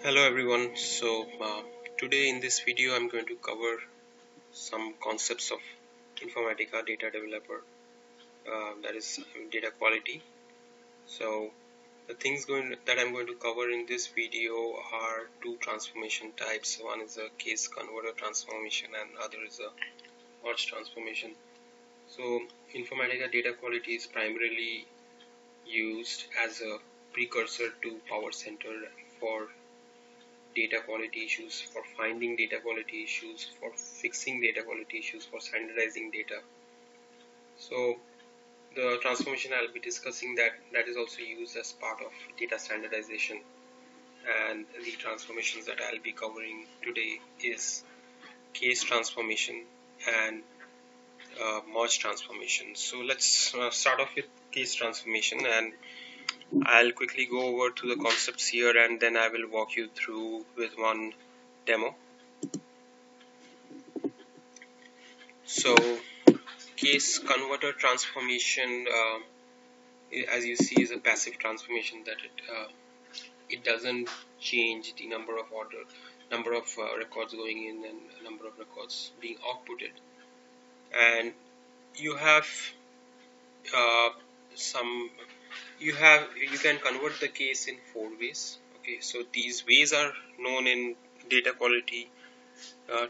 Hello everyone. Today in this video I'm going to cover some concepts of Informatica Data Developer, that is data quality. So the things that I'm going to cover in this video are two transformation types. One is a case converter transformation and other is a merge transformation. So Informatica data quality is primarily used as a precursor to Power Center for data quality issues, for finding data quality issues, for fixing data quality issues, for standardizing data. So the transformation I'll be discussing that is also used as part of data standardization, and the transformations that I'll be covering today is case transformation and merge transformation. So let's start off with case transformation, and I'll quickly go over to the concepts here and then I will walk you through with one demo. So case converter transformation, as you see, is a passive transformation that it doesn't change the number of records going in and number of records being outputted. And you have you can convert the case in 4 ways. Okay, so these ways are known in data quality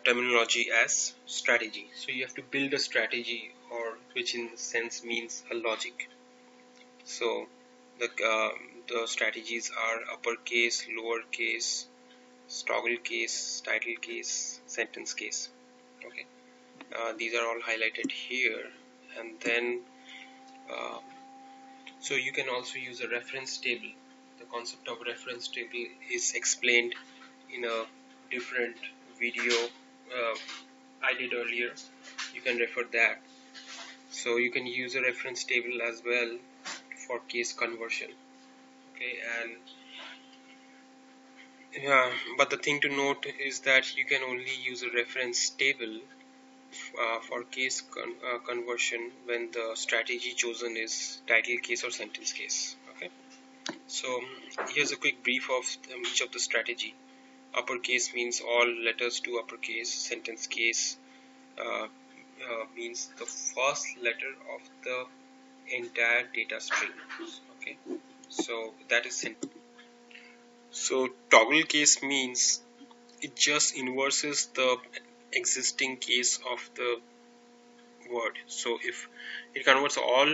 terminology as strategy. So you have to build a strategy, or which in sense means a logic. So the strategies are uppercase, lowercase, toggle case, title case, sentence case. Okay, these are all highlighted here, and then so you can also use a reference table. The concept of reference table is explained in a different video I did earlier. You can refer that. So you can use a reference table as well for case conversion. Okay, and but the thing to note is that you can only use a reference table for case conversion when the strategy chosen is title case or sentence case. Okay, so here's a quick brief of each of the strategy. Uppercase means all letters to uppercase. Sentence case means the first letter of the entire data string. Okay, so that is sentence. So toggle case means it just inverses the existing case of the word. So if it converts all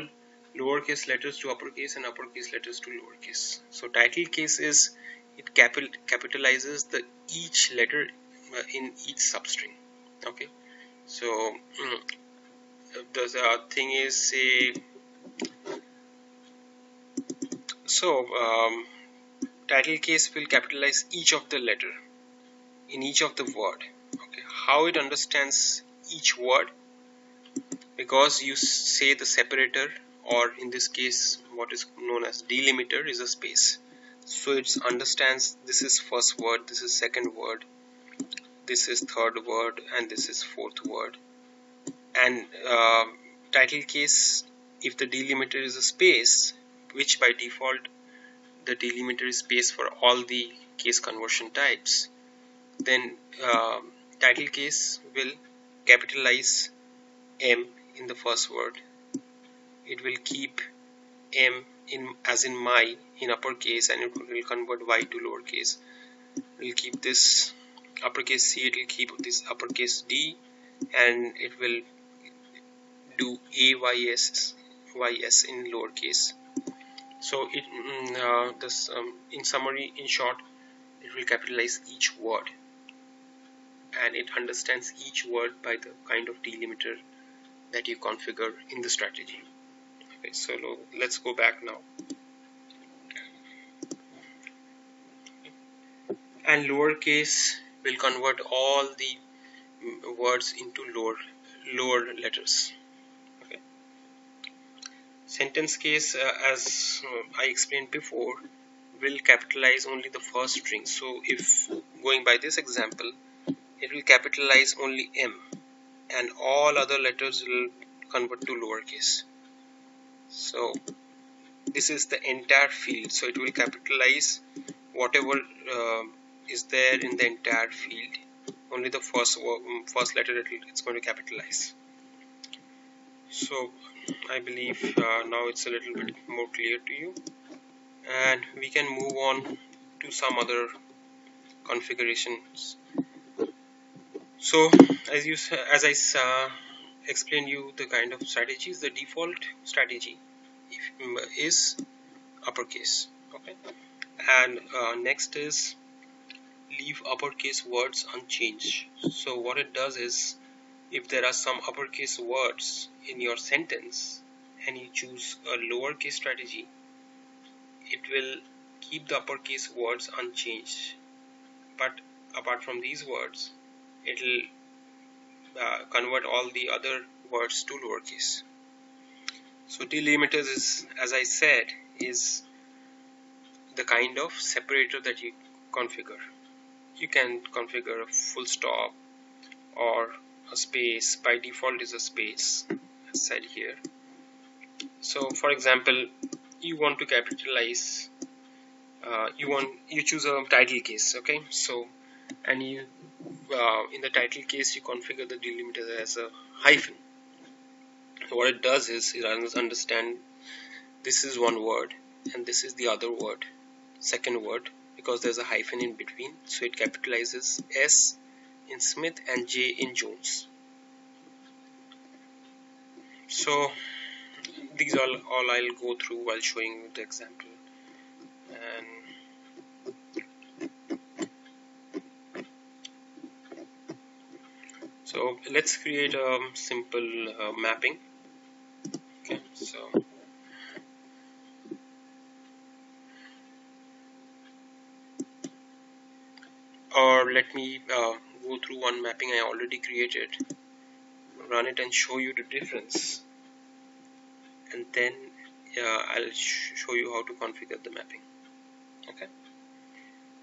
lowercase letters to uppercase and uppercase letters to lowercase. So title case is it capitalizes the each letter in each substring. Okay, so the thing is, say, so title case will capitalize each of the letter in each of the word. Okay, how it understands each word? Because you say the separator, or in this case what is known as delimiter, is a space. So it understands this is first word, this is second word, this is third word, and this is fourth word. And title case, if the delimiter is a space, which by default the delimiter is space for all the case conversion types, then title case will capitalize M in the first word. It will keep M in as in my in uppercase, and it will convert Y to lowercase. It will keep this uppercase C, it will keep this uppercase D, and it will do AYS YS in lowercase. So it in summary, in short, it will capitalize each word, and it understands each word by the kind of delimiter that you configure in the strategy. Okay, so let's go back now. And lowercase will convert all the words into lower letters. Okay. Sentence case, as I explained before, will capitalize only the first string. So if going by this example, it will capitalize only M, and all other letters will convert to lowercase. So this is the entire field, so it will capitalize whatever is there in the entire field. Only the first letter it's going to capitalize. So I believe now it's a little bit more clear to you, and we can move on to some other configurations. So as I explained you the kind of strategies, the default strategy is uppercase. Okay, and next is leave uppercase words unchanged. So what it does is, if there are some uppercase words in your sentence and you choose a lowercase strategy, it will keep the uppercase words unchanged, but apart from these words, it will convert all the other words to lowercase. So delimiters is, as I said, is the kind of separator that you configure. You can configure a full stop or a space. By default is a space, as said here. So for example, you want to capitalize, you choose a title case. Okay, so and you in the title case you configure the delimiter as a hyphen. So what it does is it understand this is one word and this is the other word, second word, because there's a hyphen in between, so it capitalizes S in Smith and J in Jones. So these all I'll go through while showing you the example. And so let's create a simple mapping. Okay, so or let me go through one mapping I already created, run it and show you the difference, and then I'll show you how to configure the mapping. Okay,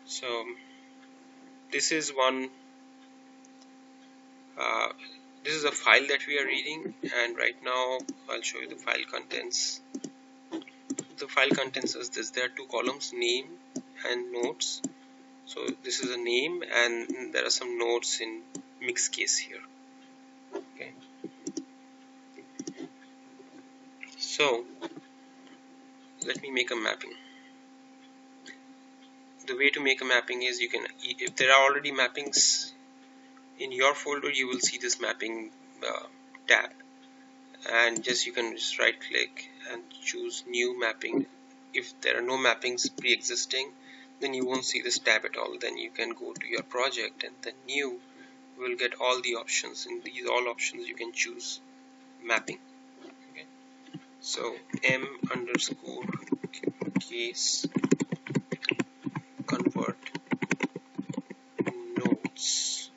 so this is one this is a file that we are reading, and right now I'll show you the file contents. The file contents is this: there are two columns, name and notes. So this is a name and there are some notes in mixed case here. Okay, so let me make a mapping. The way to make a mapping is, you can, if there are already mappings in your folder, you will see this mapping tab, and you can just right click and choose new mapping. If there are no mappings pre-existing, then you won't see this tab at all. Then you can go to your project and then new will get all the options. In these all options you can choose mapping. Okay, so m underscore case convert notes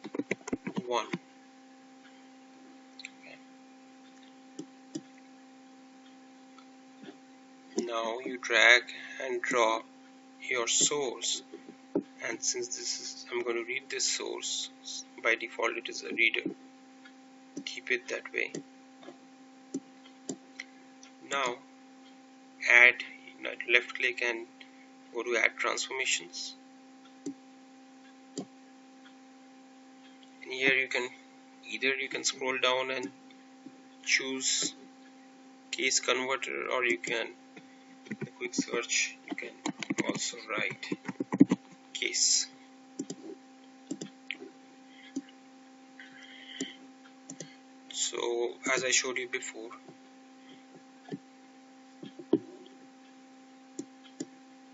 1. Okay. Now you drag and drop your source, and since this is, I'm going to read this source, by default it is a reader, keep it that way. Now add, left click and go to add transformations, and here you can scroll down and choose case converter, or you can, a quick search, you can also write case. So as I showed you before,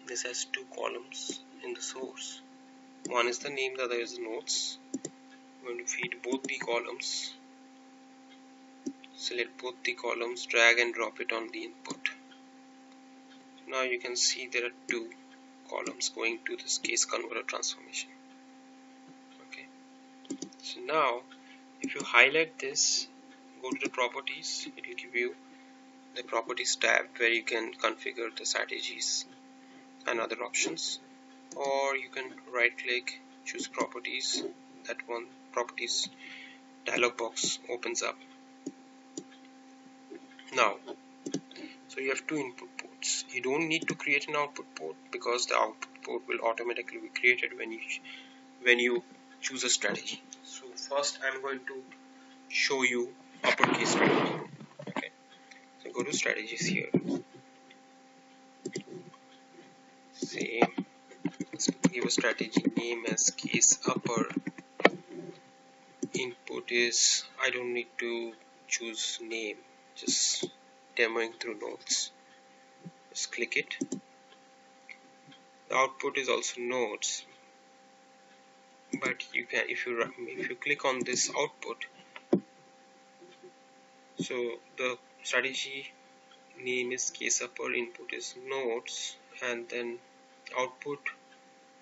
this has two columns in the source. One is the name, the other is the notes. I'm going to feed both the columns, select both the columns, drag and drop it on the input. Now you can see there are two columns going to this case converter transformation. Okay, so now if you highlight this, go to the properties, it will give you the properties tab where you can configure the strategies and other options, or you can right click, choose properties. That one properties dialog box opens up. Now, so you have two input ports. You don't need to create an output port because the output report will automatically be created when you choose a strategy. So first I'm going to show you uppercase strategy. Okay, so go to strategies here. Say let's give a strategy name as case upper. Input is, I don't need to choose name, just demoing through nodes. Just click it. The output is also nodes, but you can, if you click on this output, so the strategy name is case upper, input is nodes, and then output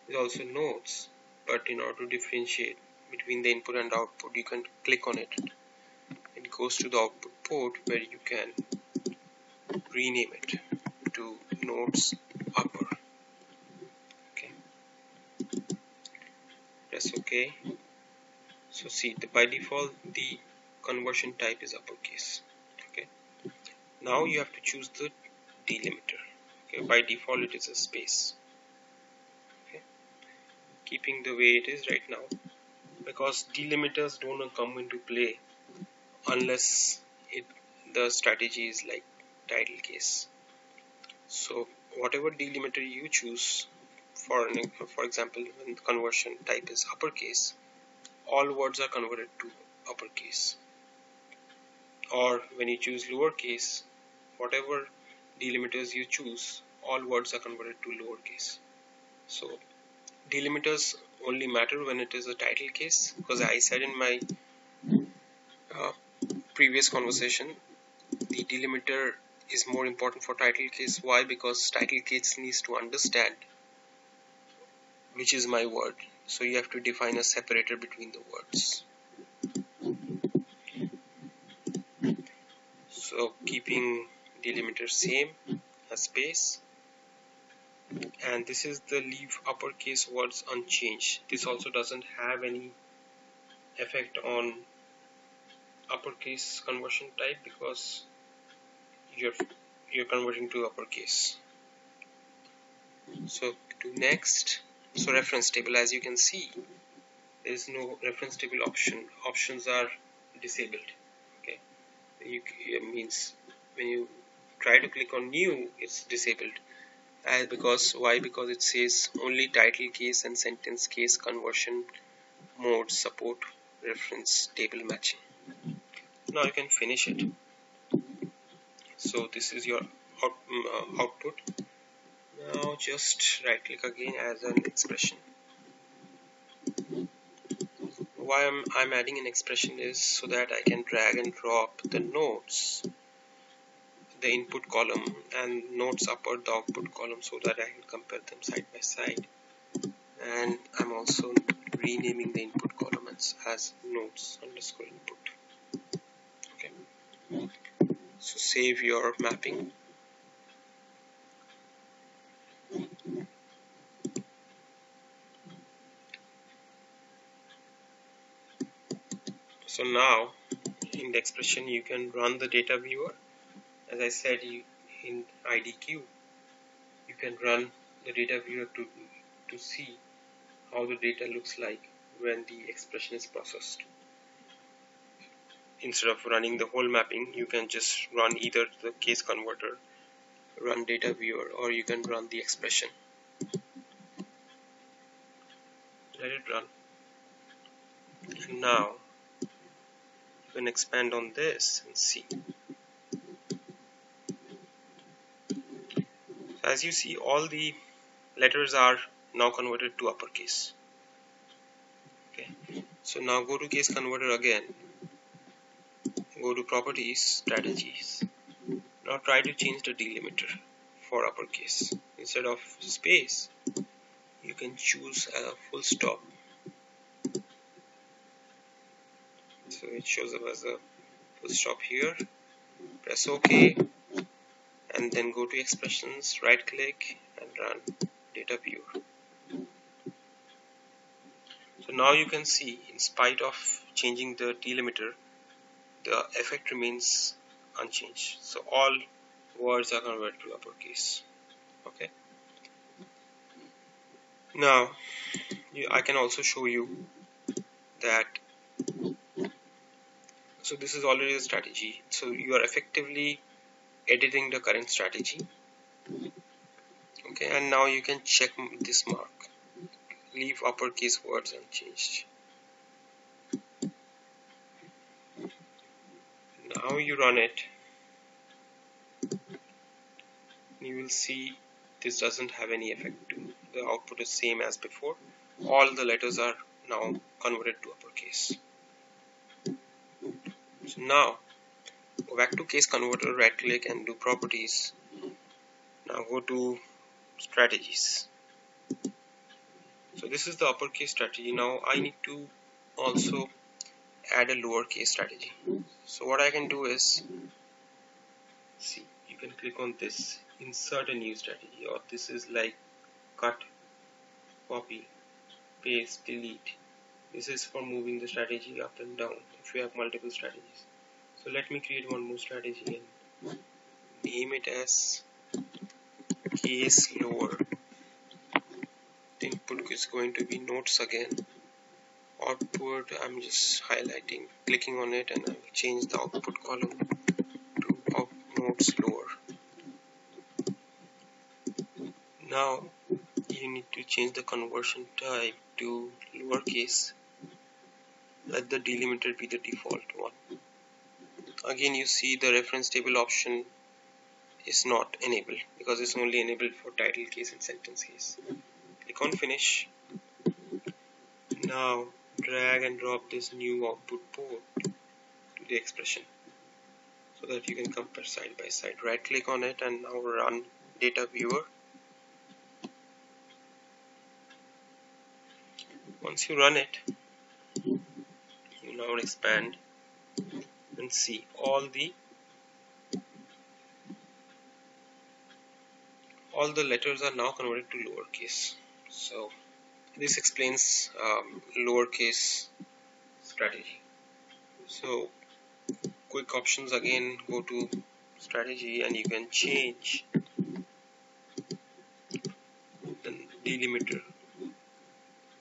is also nodes. But in order to differentiate between the input and output, you can click on it. It goes to the output port where you can rename it to nodes upper. Okay, press OK. So see, by default the conversion type is uppercase. Okay, now you have to choose the delimiter. Okay, by default it is a space. Okay, keeping the way it is right now, because delimiters don't come into play unless the strategy is like title case. So whatever delimiter you choose, for example, when conversion type is uppercase, all words are converted to uppercase. Or when you choose lowercase, whatever delimiters you choose, all words are converted to lowercase. So delimiters only matter when it is a title case, because I said in my previous conversation, the delimiter is more important for title case. Why? Because title case needs to understand which is my word, so you have to define a separator between the words. So keeping delimiter same as space, and this is the leave uppercase words unchanged. This also doesn't have any effect on uppercase conversion type because you're converting to uppercase. So to next, so reference table, as you can see, there is no reference table option. Options are disabled. Okay, it means when you try to click on new, it's disabled. Because why? Because it says only title case and sentence case conversion modes support reference table matching. Now you can finish it. So this is your output. Now just right click again as an expression. Why I'm adding an expression is so that I can drag and drop the nodes, the input column, and nodes upper the output column, so that I can compare them side by side. And I'm also renaming the input column as nodes underscore input. Okay, so save your mapping. So now in the expression you can run the data viewer. As I said, in IDQ you can run the data viewer to see how the data looks like when the expression is processed. Instead of running the whole mapping, you can just run either the case converter, run data viewer, or you can run the expression. Let it run. And now you can expand on this and see. As you see, all the letters are now converted to uppercase. Okay, so now go to case converter again, go to properties, strategies. Now try to change the delimiter for uppercase. Instead of space, you can choose a full stop. So it shows up as a full stop here. Press OK, and then go to expressions, right click and run data viewer. So now you can see, in spite of changing the delimiter, the effect remains unchanged. So all words are converted to uppercase. Okay. Now I can also show you that. So this is already a strategy, so you are effectively editing the current strategy. Okay, and now you can check this mark, leave uppercase words unchanged. Now you run it, you will see this doesn't have any effect too. The output is same as before. All the letters are now converted to uppercase. So now go back to case converter, right click and do properties. Now go to strategies. So this is the uppercase strategy. Now I need to also add a lowercase strategy. So what I can do is, see, you can click on this, insert a new strategy, or this is like cut, copy, paste, delete. This is for moving the strategy up and down if you have multiple strategies. So let me create one more strategy and name it as case lower. The input is going to be notes again. Output, I'm just highlighting, clicking on it, and I will change the output column to notes lower. Now you need to change the conversion type to lowercase. Let the delimiter be the default one. Again, you see the reference table option is not enabled because it's only enabled for title case and sentence case. Click on finish. Now drag and drop this new output port to the expression so that you can compare side by side. Right click on it and now run data viewer. Once you run it, you now expand and see all the letters are now converted to lowercase. So this explains lowercase strategy. So quick options again, go to strategy and you can change the delimiter.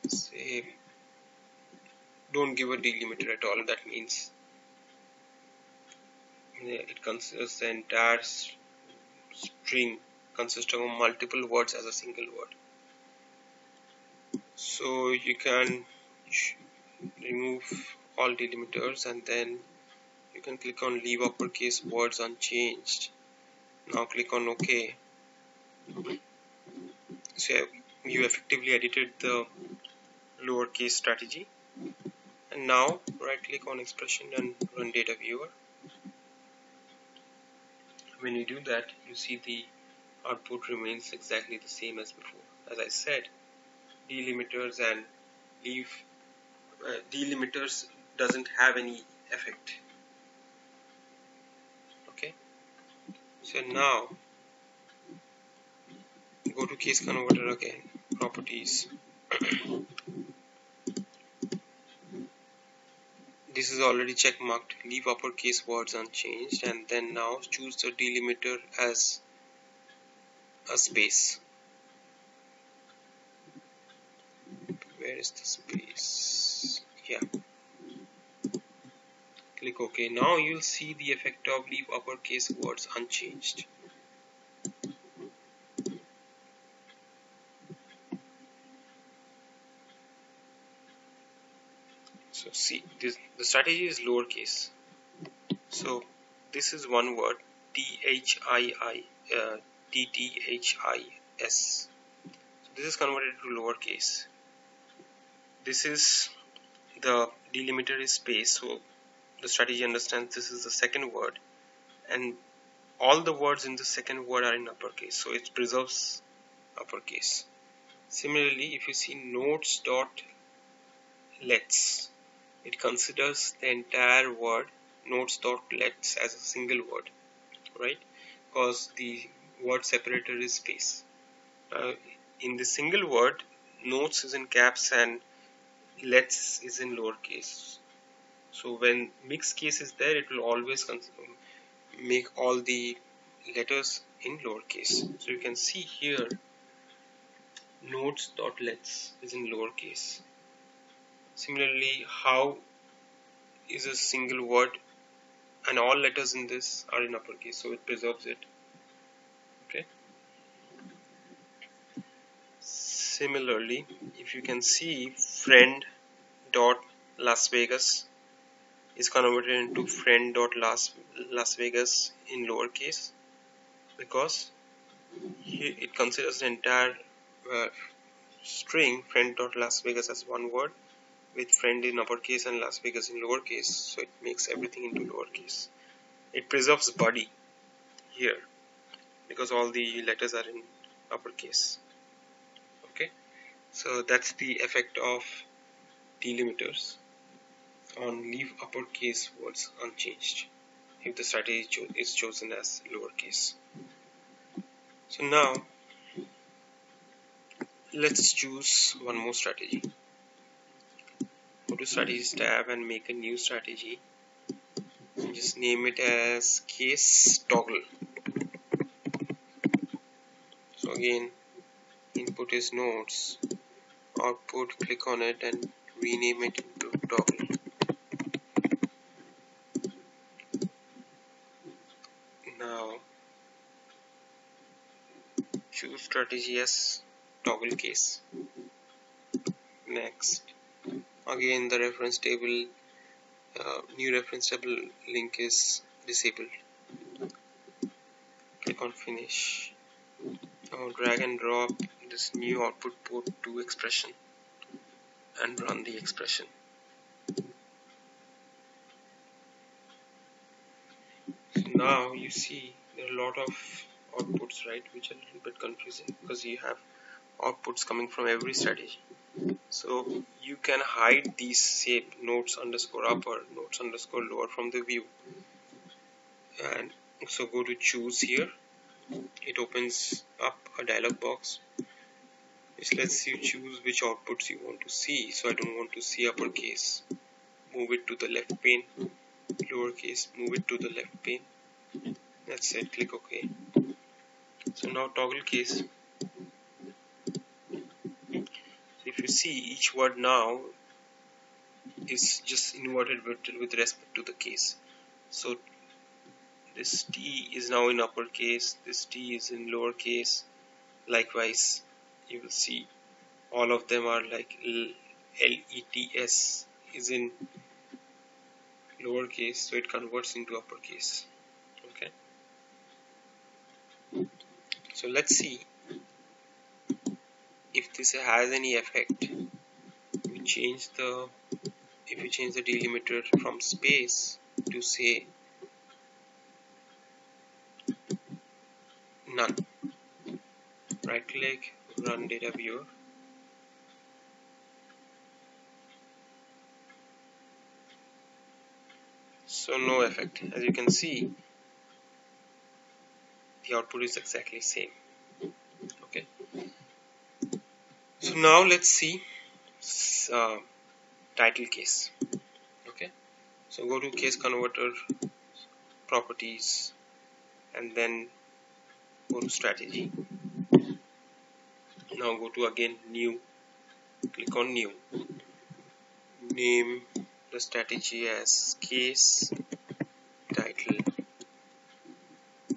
Say don't give a delimiter at all. That means it considers the entire string consisting of multiple words as a single word. So you can remove all delimiters and then you can click on leave uppercase words unchanged. Now click on OK. So you effectively edited the lowercase strategy. And now right click on expression and run data viewer. When you do that, you see the output remains exactly the same as before. As I said, delimiters and leave delimiters doesn't have any effect. Okay, so now go to case converter again, properties. This is already check marked, leave uppercase words unchanged, and then now choose the delimiter as a space. Where is the space? Yeah. Click OK. Now you'll see the effect of leave uppercase words unchanged. So see, the strategy is lowercase. So this is one word, TTHIS. So this is converted to lowercase. This is the delimiter is space. So the strategy understands this is the second word, and all the words in the second word are in uppercase. So it preserves uppercase. Similarly, if you see notes.lets, it considers the entire word notes.lets as a single word, right? Because the word separator is space. In the single word, notes is in caps and lets is in lowercase. So when mixed case is there, it will always make all the letters in lowercase. So you can see here nodes.lets is in lowercase. Similarly, how is a single word and all letters in this are in uppercase, so it preserves it. Okay. Similarly, if you can see, friend dot Las Vegas is converted into friend dot Las Vegas in lowercase, because here it considers the entire string friend dot Las Vegas as one word with friend in uppercase and Las Vegas in lowercase, so it makes everything into lowercase. It preserves body here because all the letters are in uppercase. Okay, so that's the effect of delimiters on leave uppercase words unchanged if the strategy is chosen as lowercase. So now let's choose one more strategy. Go to strategies tab and make a new strategy. Just name it as case toggle. So again, input is nodes, output, click on it and rename it into toggle. Now choose strategy as toggle case. Next, again the reference table, new reference table link is disabled. Click on finish. Now drag and drop this new output port to expression and run the expression. So now you see there are a lot of outputs, right, which are a little bit confusing because you have outputs coming from every strategy. So you can hide these, say, nodes underscore upper, nodes underscore lower from the view. And so go to choose here. It opens up a dialog box which lets you choose which outputs you want to see. So I don't want to see uppercase. Move it to the left pane. Lowercase, move it to the left pane. That's it. Click OK. So now toggle case. So if you see, each word now is just inverted with respect to the case. So this T is now in uppercase, this T is in lowercase. Likewise, you will see all of them are like LETS is in lowercase, so it converts into uppercase. Okay. So let's see if this has any effect. If you change the delimiter from space to say none. Right click, run data viewer. So no effect. As you can see, the output is exactly same. Okay. So now let's see title case. Okay. So go to case converter properties and then go to strategy. Now go to again new. Click on new. Name the strategy as case title.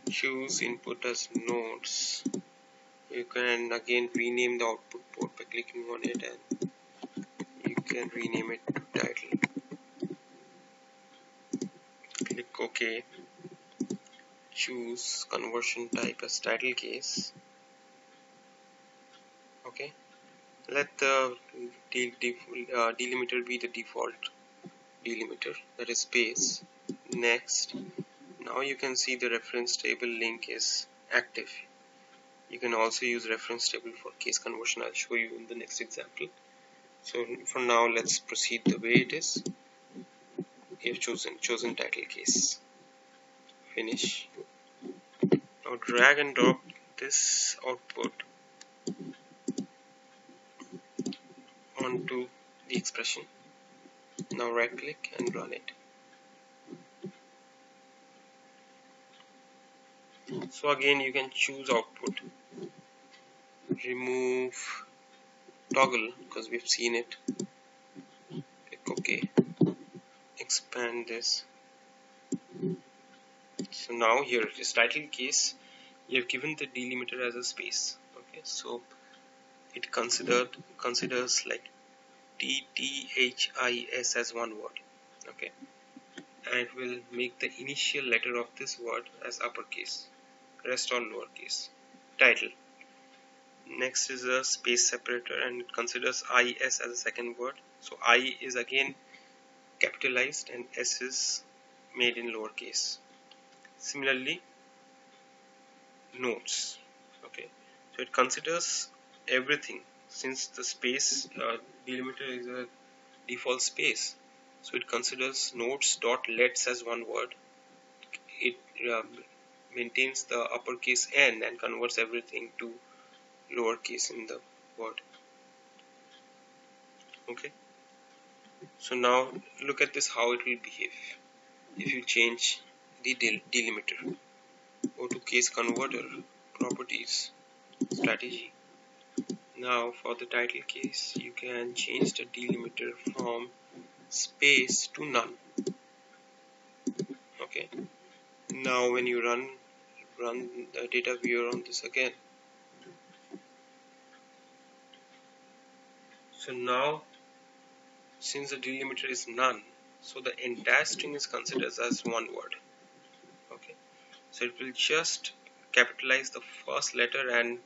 Choose input as nodes. You can again rename the output port by clicking on it, and you can rename it to title. Click OK. Choose conversion type as title case. Okay. Let the delimiter be the default delimiter, that is space. Next. Now you can see the reference table link is active. You can also use reference table for case conversion. I'll show you in the next example. So for now, let's proceed the way it is. You've chosen title case. Finish. Now drag and drop this output onto the expression. Now right click and run it. So again you can choose output, remove toggle because we've seen it. Click OK. Expand this. So now here this title case, you have given the delimiter as a space. Okay, so it considers like TTHIS as one word. Okay, and it will make the initial letter of this word as uppercase, rest all lowercase. Title. Next is a space separator, and it considers IS as a second word. So I is again capitalized and S is made in lowercase. Similarly, notes. Okay, so it considers everything since the space delimiter is a default space. So it considers notes dot lets as one word. It maintains the uppercase N and converts everything to lowercase in the word. Okay, so now look at this how it will behave if you change the delimiter. Go to case converter, properties, strategy. Now for the title case you can change the delimiter from space to none. Okay, now when you run the data viewer on this again, so now since the delimiter is none, so the entire string is considered as one word. Okay, so it will just capitalize the first letter and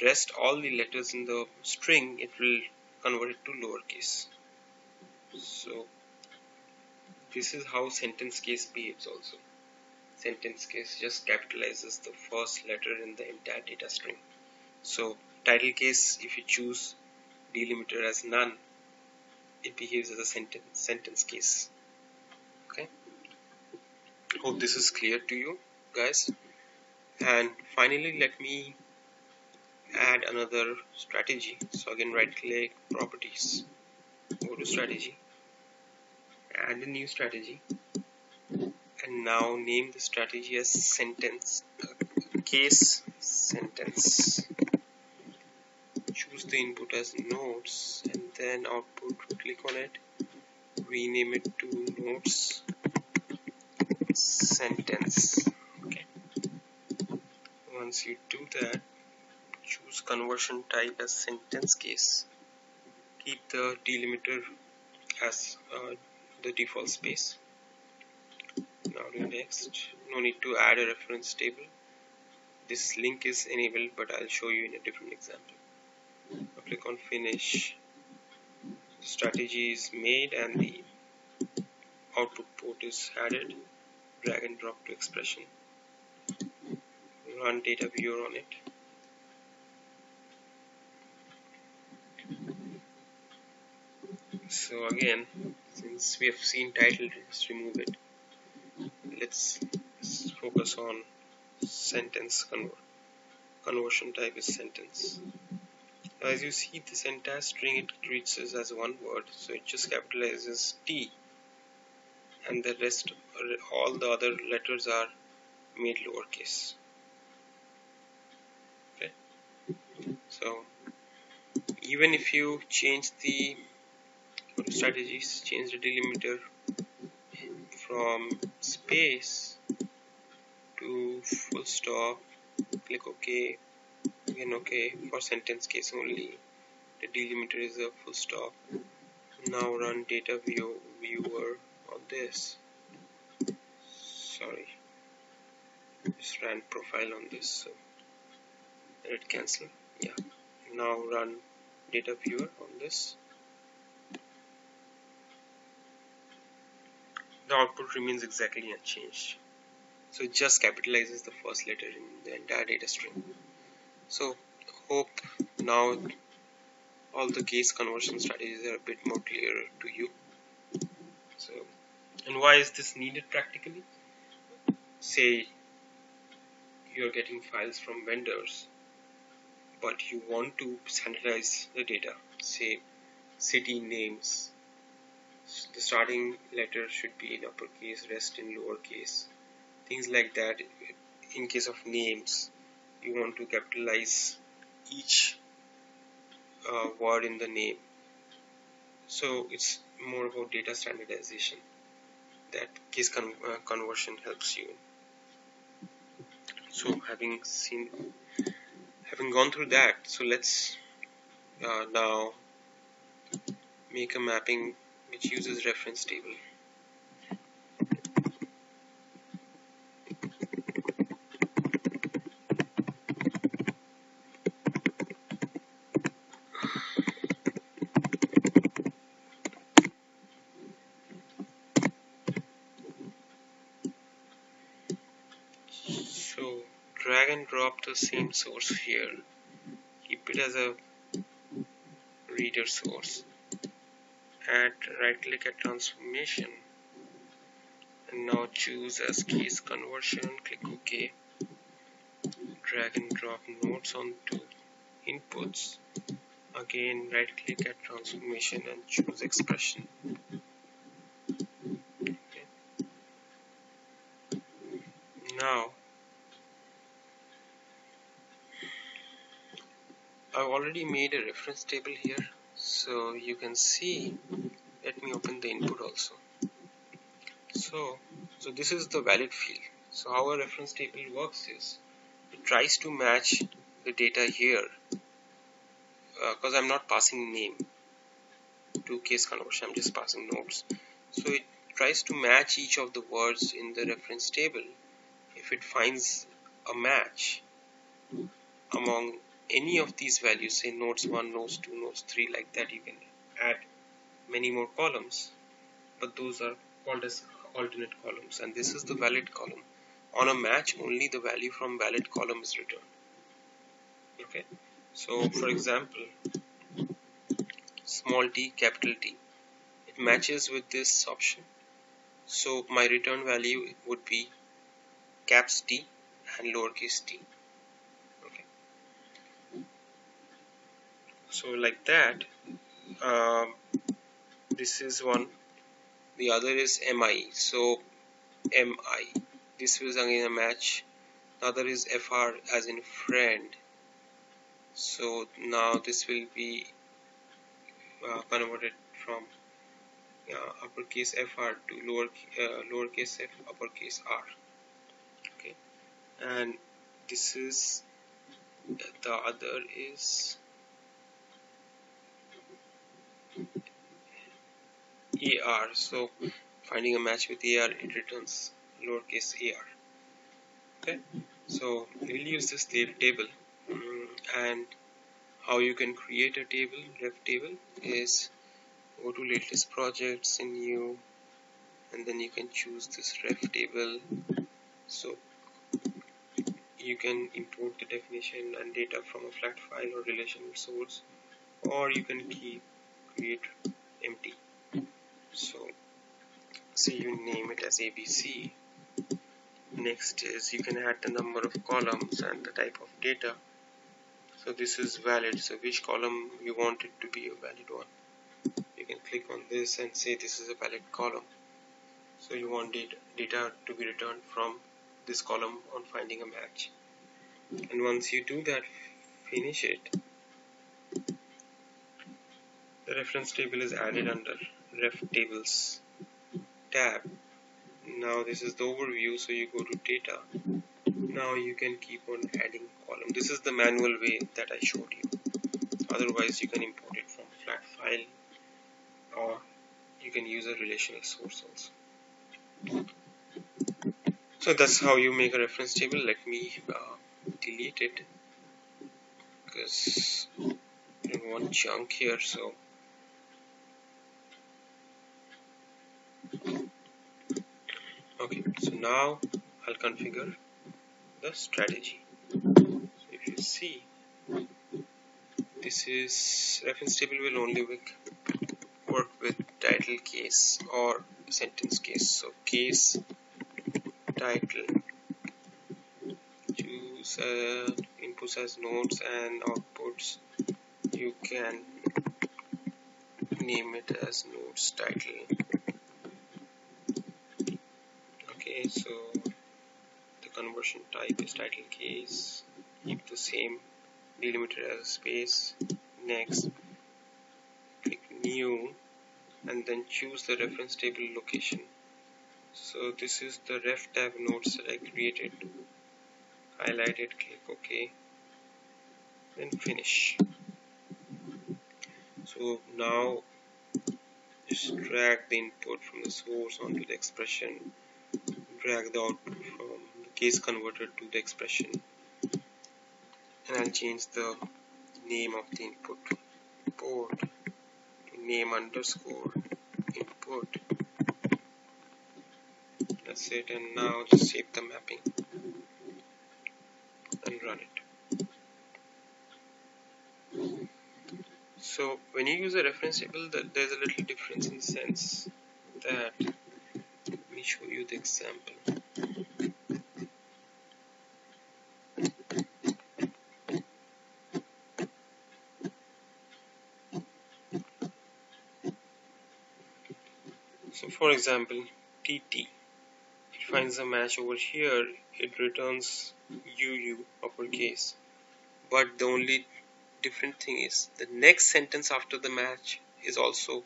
rest all the letters in the string it will convert it to lowercase. So this is how sentence case behaves also. Sentence case just capitalizes the first letter in the entire data string. So title case, if you choose delimiter as none, it behaves as a sentence case. Okay, hope this is clear to you guys. And finally let me add another strategy. So again right click, properties, go to strategy, add a new strategy, and now name the strategy as sentence case sentence. Choose the input as notes and then output, click on it, rename it to notes sentence. Okay, once you do that, choose conversion type as sentence case, keep the delimiter as the default space. Now do next. No need to add a reference table. This link is enabled, but I'll show you in a different example. Now click on finish. The strategy is made and the output port is added. Drag and drop to expression. Run data viewer on it. So again, since we have seen title, just remove it. Let's focus on sentence conversion type is sentence. Now as you see, this entire string it treats us as one word, so it just capitalizes T, and the rest, all the other letters are made lowercase. Okay, so even if you change the strategies, change the delimiter from space to full stop, click OK, again OK. For sentence case only, the delimiter is a full stop. Now run data viewer on this. Sorry, just ran profile on this, so let it cancel. Yeah, now run data viewer on this. The output remains exactly unchanged, so it just capitalizes the first letter in the entire data string. So hope now all the case conversion strategies are a bit more clear to you. So, and why is this needed practically? Say you're getting files from vendors, but you want to standardize the data. Say city names, the starting letter should be in uppercase, rest in lowercase, things like that. In case of names, you want to capitalize each word in the name. So it's more about data standardization that case conversion helps you. So having gone through that, so let's now make a mapping which uses reference table. So drag and drop the same source here, keep it as a reader source, add right click at transformation, and now choose as case conversion, click OK, drag and drop nodes onto inputs, again right click at transformation and choose expression. Okay. Now I've already made a reference table here, so you can see. Let me open the input also. So this is the valid field. So how a reference table works is it tries to match the data here, because I'm not passing name to case conversion, I'm just passing nodes. So it tries to match each of the words in the reference table. If it finds a match among any of these values, say nodes 1, nodes 2, nodes 3, like that, you can add many more columns, but those are called as alternate columns, and this is the valid column. On a match, only the value from valid column is returned. Okay, so for example, small t, capital T, it matches with this option, so my return value would be caps T and lowercase t. Okay, so like that. This is one. The other is mi. So mi, this was again a match. The other is fr as in friend. So now this will be converted from uppercase fr to lowercase f, uppercase r. Okay, and this is the other is ar. So finding a match with ar, it returns lowercase ar. Okay, so we'll use this table, and how you can create a table, ref table, is go to latest projects in new, and then you can choose this ref table. So you can import the definition and data from a flat file or relational source, or you can create empty. So say you name it as ABC. Next is you can add the number of columns and the type of data. So this is valid, so which column you want it to be a valid one. You can click on this and say this is a valid column. So you want data to be returned from this column on finding a match. And once you do that, finish it, the reference table is added under ref tables tab. Now this is the overview, so you go to data. Now you can keep on adding column. This is the manual way that I showed you. Otherwise you can import it from a flat file, or you can use a relational source also. So that's how you make a reference table. Let me delete it because I don't want junk here. So okay, so now I'll configure the strategy. So if you see, this is reference table will only work with title case or sentence case. So case, title, choose inputs as nodes and outputs. You can name it as nodes title. Okay, so the conversion type is title case. Keep the same, delimited as a space. next, click new, and then choose the reference table location. So this is the ref tab nodes that I created. Highlight it, click OK, then finish. So now just drag the input from the source onto the expression, drag the output from the case converter to the expression, and I'll change the name of the input port to name underscore input. That's it, and now just save the mapping and run it. So when you use a reference table, there's a little difference in the sense that, let me show you the example. So for example, TT, it finds a match over here, it returns UU uppercase, but the only different thing is the next sentence after the match is also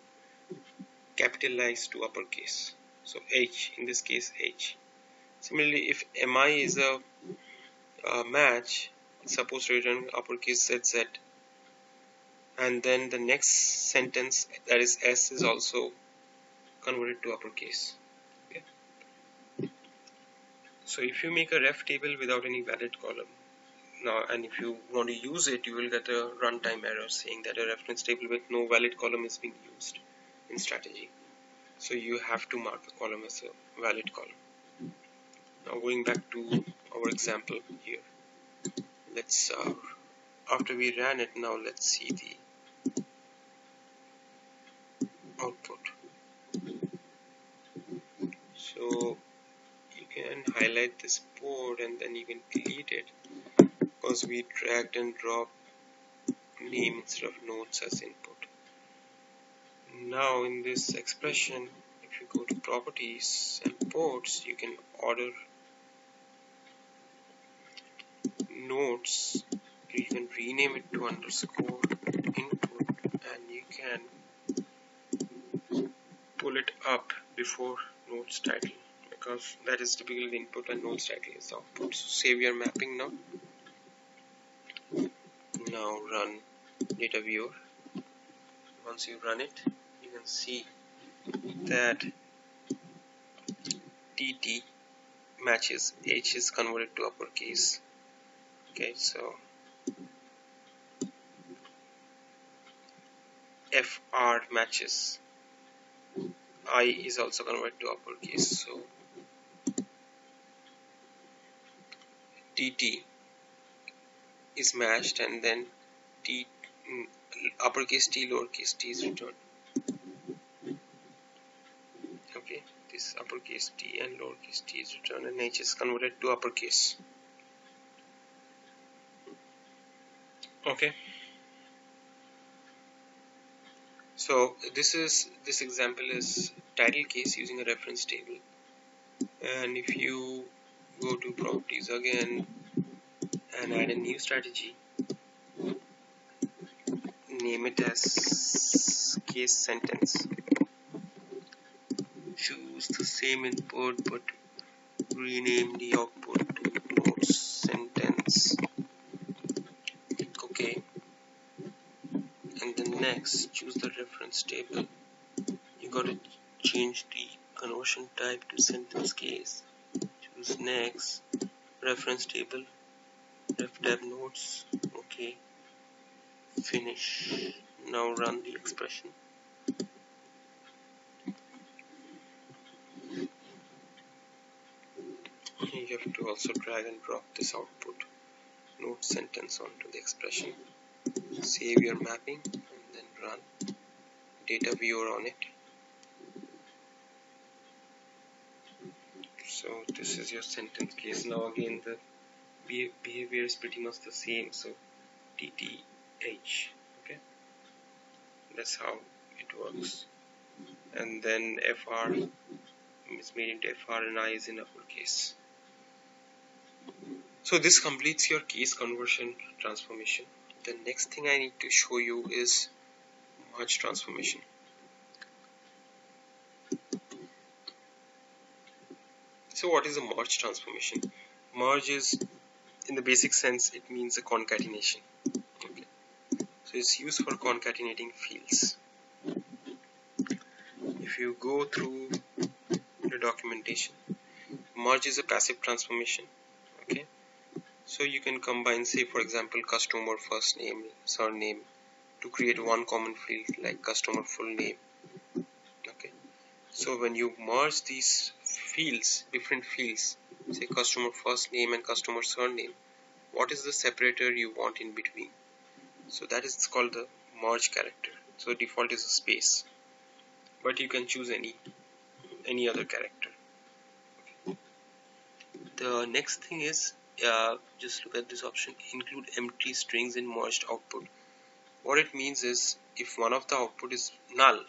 capitalized to uppercase. So H, in this case H. Similarly, if MI is a match, it's supposed to return uppercase ZZ, and then the next sentence, that is S, is also converted to uppercase. Okay. So if you make a ref table without any valid column now, and if you want to use it, you will get a runtime error saying that a reference table with no valid column is being used in strategy. So you have to mark the column as a valid column. Now going back to our example here, let's after we ran it, now let's see the output. So you can highlight this port and then you can delete it because we dragged and dropped name instead of nodes as input. Now in this expression, if you go to properties and ports, you can order nodes. You can rename it to underscore input, and you can pull it up before nodes title, because that is typically the input and nodes title is the output. So save your mapping now. Now run data viewer. Once you run it, you can see that TT matches H is converted to uppercase. Okay, so FR matches I is also converted to uppercase. So TT is matched, and then uppercase T, lowercase t is returned. Okay, this uppercase T and lowercase t is returned, and H is converted to uppercase. Okay. So this example is title case using a reference table, and if you go to properties again and add a new strategy, name it as case sentence, choose the same input but rename the output to nodes sentence, click OK, and then next choose the reference table. You got to change the conversion type to sentence case, choose next, reference table, ref tab nodes, OK, finish. Now run the expression. You have to also drag and drop this output node sentence onto the expression. Save your mapping and then run data viewer on it. So this is your sentence case. Now again the behavior is pretty much the same. So TTH, okay, that's how it works. And then FR is made into FR and I is in uppercase. So this completes your case conversion transformation. the next thing I need to show you is merge transformation. So what is a merge transformation? Merge is, in the basic sense, it means a concatenation. Okay. So it's used for concatenating fields. If you go through the documentation, merge is a passive transformation. Okay. So you can combine, say for example, customer first name, surname, to create one common field like customer full name. Okay. So when you merge these fields, different fields, say customer first name and customer surname, what is the separator you want in between? So that is called the merge character. So default is a space, but you can choose any other character. The next thing is, just look at this option, include empty strings in merged output. What it means is, if one of the output is null,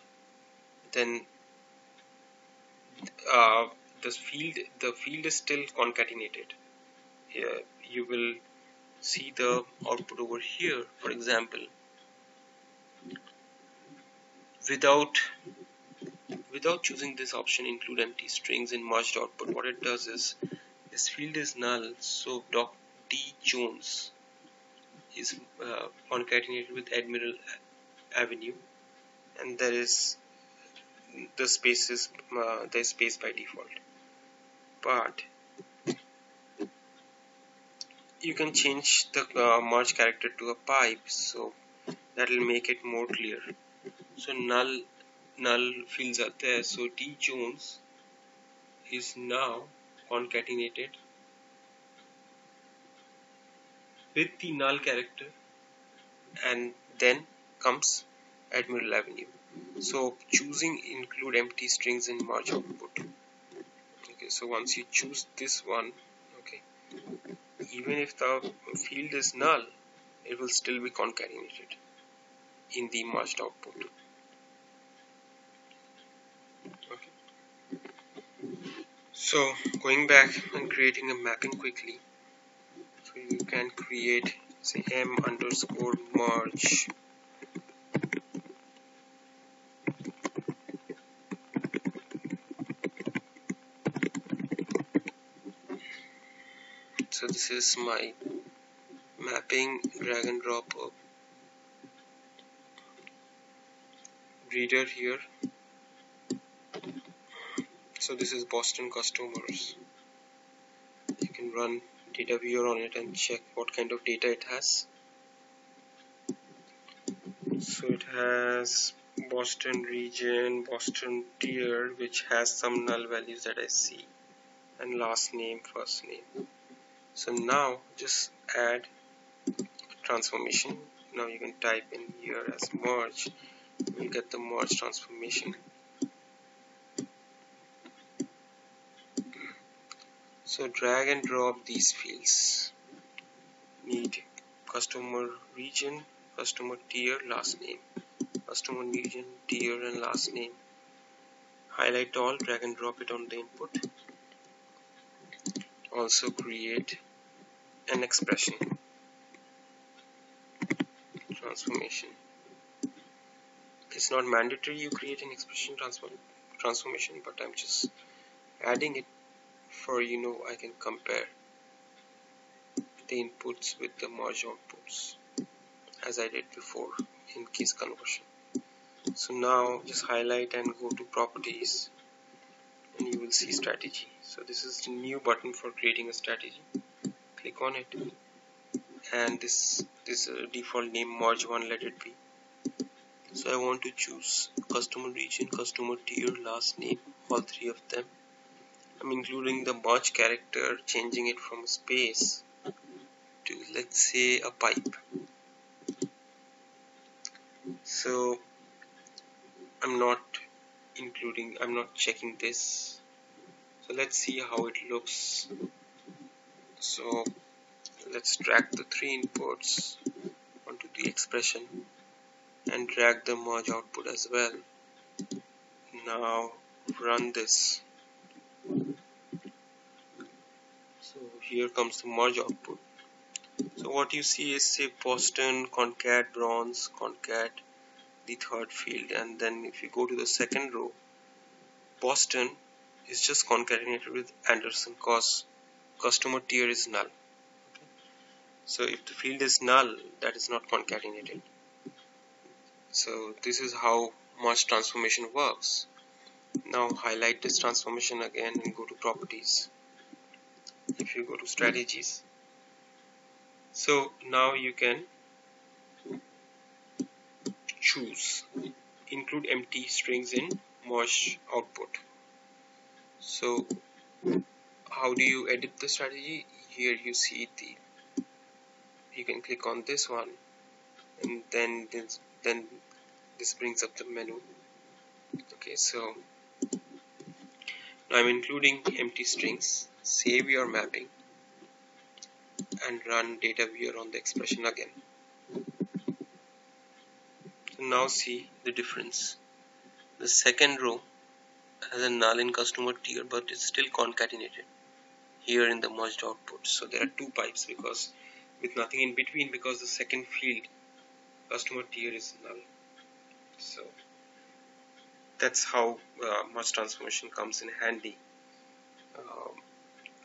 then uh, the field is still concatenated. Here you will see the output over here. For example, without choosing this option, include empty strings in merged output, what it does is, this field is null, so doc D Jones is concatenated with Admiral Avenue, and there is the space is the space by default. But you can change the merge character to a pipe, so that will make it more clear. So null fields are there, so D Jones is now concatenated with the null character, and then comes Admiral Avenue. So choosing include empty strings in merge output. Okay, so once you choose this one, okay, even if the field is null, it will still be concatenated in the merged output. Okay. So going back and creating a mapping quickly, so you can create, say, m underscore merge. So this is my mapping, drag and drop a reader here. So this is Boston customers. You can run data viewer on it and check what kind of data it has. So it has Boston region, Boston tier, which has some null values that I see, and last name, first name. So now just add transformation. Now you can type in here as merge. You get the merge transformation. So drag and drop these fields. Need customer region, customer tier, last name. Customer region, tier, and last name. Highlight all, drag and drop it on the input. Also create an expression transformation. It's not mandatory you create an expression transformation, but I'm just adding it for, I can compare the inputs with the merge outputs as I did before in case conversion. So now just highlight and go to properties, and you will see strategy. So this is the new button for creating a strategy. Click on it, and this default name merge one, let it be. So I want to choose customer region, customer tier, last name, all three of them. I'm including the merge character, changing it from space to, let's say, a pipe. So I'm not checking this. So let's see how it looks. So let's drag the three inputs onto the expression and drag the merge output as well. Now run this. So here comes the merge output. So what you see is, say, Boston, concat bronze, concat the third field, and then if you go to the second row, Boston is just concatenated with Anderson cause customer tier is null. So if the field is null, that is not concatenated. So this is how merge transformation works. Now highlight this transformation again and go to properties. If you go to strategies, so now you can choose include empty strings in merge output. So how do you edit the strategy? Here you see you can click on this one, and then this brings up the menu. Okay, so now I'm including empty strings. Save your mapping and run data viewer on the expression again. So now see the difference. The second row has a null in customer tier, but it's still concatenated here in the merged output. So there are two pipes because with nothing in between, because the second field customer tier is null. So that's how merge transformation comes in handy.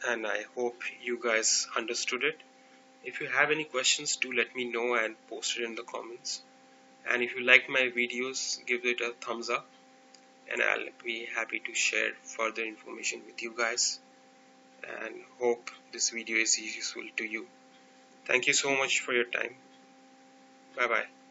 And I hope you guys understood it. If you have any questions, do let me know and post it in the comments. And if you like my videos, give it a thumbs up, and I'll be happy to share further information with you guys, and hope this video is useful to you. Thank you so much for your time. Bye bye.